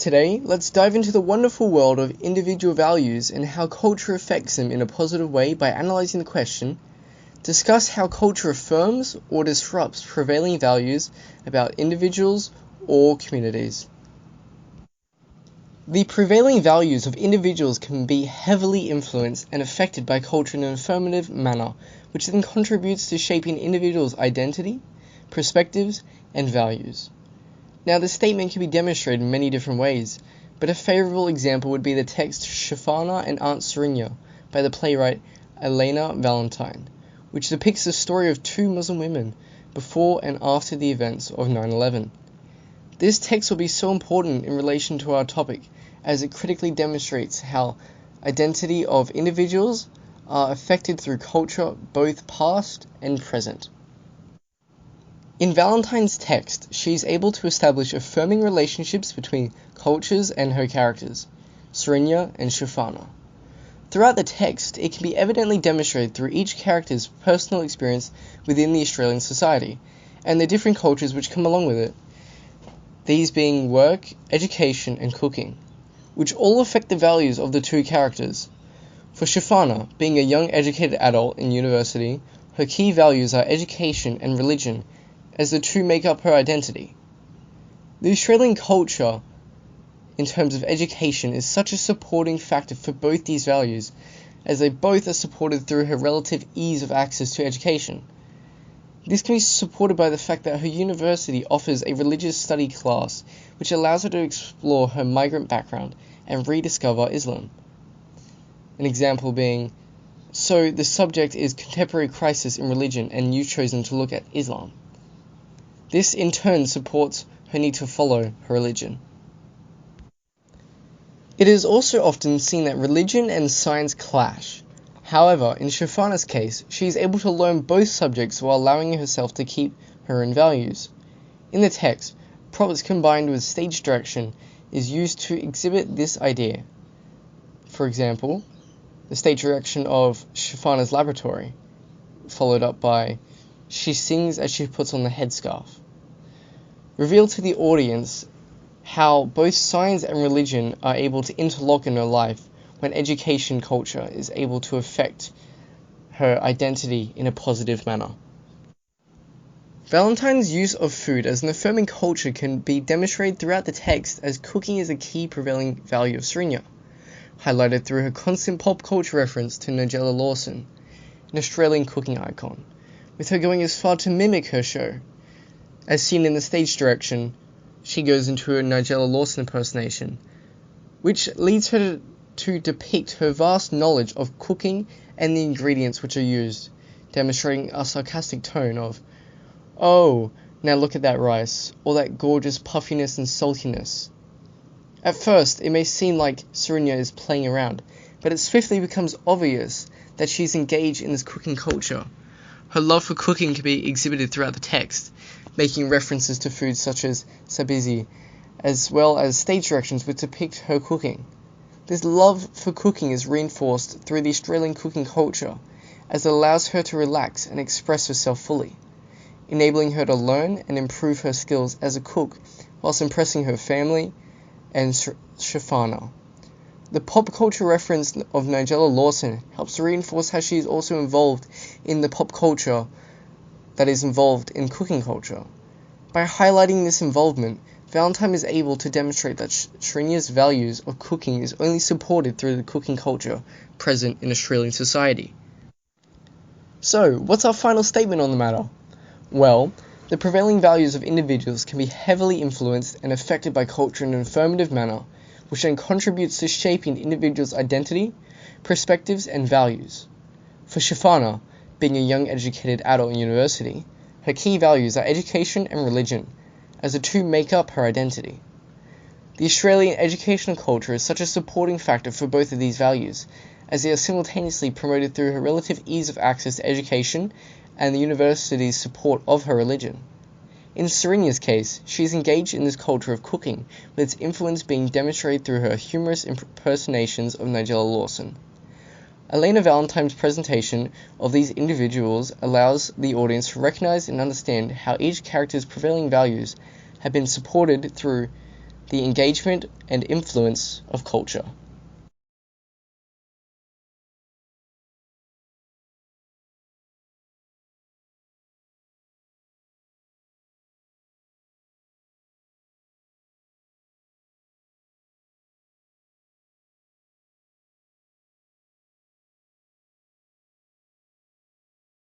Today, let's dive into the wonderful world of individual values and how culture affects them in a positive way by analyzing the question, discuss how culture affirms or disrupts prevailing values about individuals or communities. The prevailing values of individuals can be heavily influenced and affected by culture in an affirmative manner, which then contributes to shaping individuals' identity, perspectives, and values. Now, this statement can be demonstrated in many different ways, but a favorable example would be the text Shafana and Aunt Sarrinah by the playwright Elena Valentine, which depicts the story of two Muslim women before and after the events of 9/11. This text will be so important in relation to our topic, as it critically demonstrates how identity of individuals are affected through culture, both past and present. In Valentine's text, she is able to establish affirming relationships between cultures and her characters, Sarrinah and Shafana. Throughout the text, it can be evidently demonstrated through each character's personal experience within the Australian society, and the different cultures which come along with it, these being work, education, and cooking, which all affect the values of the two characters. For Shafana, being a young educated adult in university, her key values are education and religion, as the two make up her identity. The Australian culture, in terms of education, is such a supporting factor for both these values, as they both are supported through her relative ease of access to education. This can be supported by the fact that her university offers a religious study class, which allows her to explore her migrant background and rediscover Islam. An example being, so the subject is contemporary crisis in religion, and you've chosen to look at Islam. This in turn supports her need to follow her religion. It is also often seen that religion and science clash. However, in Shafana's case, she is able to learn both subjects while allowing herself to keep her own values. In the text, props combined with stage direction is used to exhibit this idea. For example, the stage direction of Shafana's laboratory, followed up by she sings as she puts on the headscarf, reveal to the audience how both science and religion are able to interlock in her life when education culture is able to affect her identity in a positive manner. Valentine's use of food as an affirming culture can be demonstrated throughout the text, as cooking is a key prevailing value of Sarrinah, highlighted through her constant pop culture reference to Nigella Lawson, an Australian cooking icon, with her going as far to mimic her show. As seen in the stage direction, she goes into a Nigella Lawson impersonation, which leads her to depict her vast knowledge of cooking and the ingredients which are used, demonstrating a sarcastic tone of, "Oh, now look at that rice, all that gorgeous puffiness and saltiness." At first, it may seem like Sarrinah is playing around, but it swiftly becomes obvious that she's engaged in this cooking culture. Her love for cooking can be exhibited throughout the text, making references to foods such as sabizi, as well as stage directions which depict her cooking. This love for cooking is reinforced through the Australian cooking culture, as it allows her to relax and express herself fully, enabling her to learn and improve her skills as a cook whilst impressing her family and Shafana. The pop culture reference of Nigella Lawson helps to reinforce how she is also involved in the pop culture that is involved in cooking culture. By highlighting this involvement, Valentine is able to demonstrate that Sarrinah's values of cooking is only supported through the cooking culture present in Australian society. So, what's our final statement on the matter? Well, the prevailing values of individuals can be heavily influenced and affected by culture in an affirmative manner, which then contributes to shaping individuals' identity, perspectives, and values. For Shafana, being a young educated adult in university, her key values are education and religion, as the two make up her identity. The Australian educational culture is such a supporting factor for both of these values, as they are simultaneously promoted through her relative ease of access to education and the university's support of her religion. In Sarrinah's case, she is engaged in this culture of cooking, with its influence being demonstrated through her humorous impersonations of Nigella Lawson. Elena Valentine's presentation of these individuals allows the audience to recognize and understand how each character's prevailing values have been supported through the engagement and influence of culture.